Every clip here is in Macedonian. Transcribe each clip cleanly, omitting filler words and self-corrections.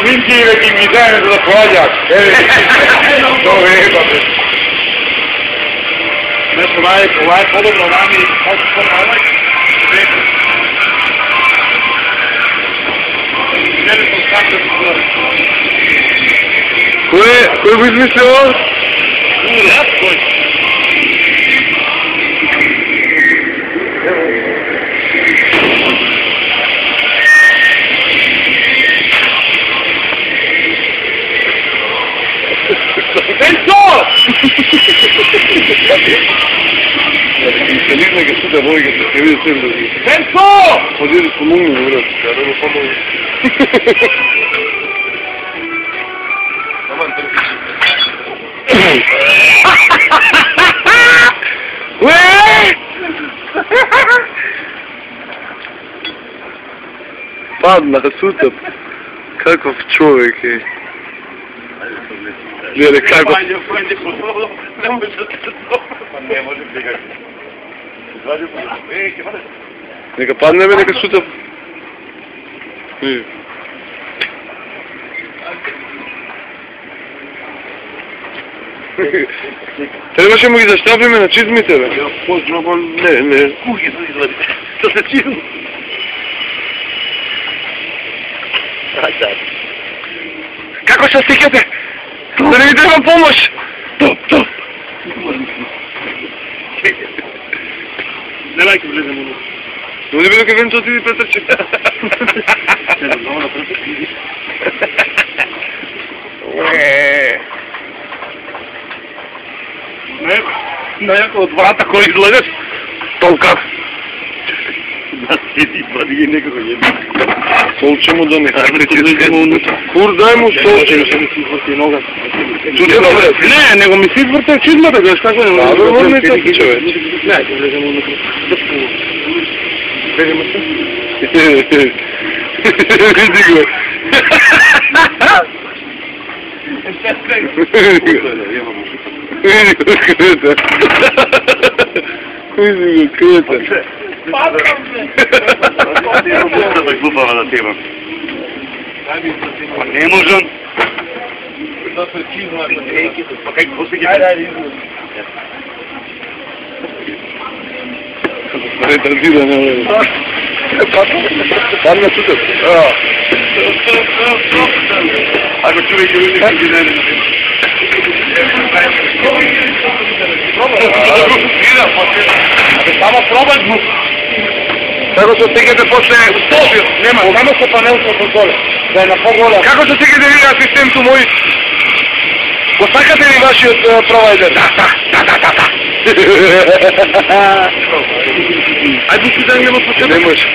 Минки веќе ми дајме за да поаѓаат. Тоа е бабе. Нешто ова е подобро нами, како се најлак. Кој го измислил ово? Кој? Пенцо! Инсталирна га суда војга, се види се други. Пенцо! Ходи да помогне, брат. Да го помогне. Падна сута. Каков човек е. Гледа како... Не може да се тоа. Не може да се нека падне бе, нека сута. Требаше му ги заштапиме на чизмите, бе. Поздрава, не. Куги да излади. Што се чизм? Како се стикате? Да не ви требам помош! Топ! Немај ке влезем уно. Но не бидо ке венчо ти претрчи. Најако од врата кој излезеш? Толка. Да седи, бъди ги некако jedna. Солче му да не Кур, дай му солче. Не, него ми се извърта чизмата, гледаш какво е. Да, бе, върне се човек. Не, да влезем уnnатре. Да спува. Влезем се? Види го. Види го, крета. Падам се! Да глупава да тебе. Не можам. Па кај го се ги... Ајде, не тързира, не. Падна тука. Ако чувай, че не ги даде. Само пробај го. Како се стигате после стопил? Нема, само со панел со контроле. Да е на по-голем. Како се стигате ви асистенту мој? Го сакате ли вашиот провайдер? Да. Ајде си да нема почеток. Не може.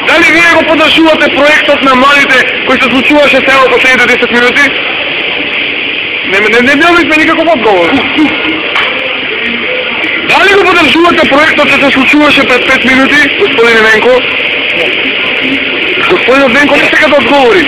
Дали вие го подржувате проектот на младите кој се случуваше само последните 10 минути? Не добивме никаков одговор. Дали го подржувате проектот што се случуваше пред 5 минути, господин Венко? Господин Венко не сека да одговори.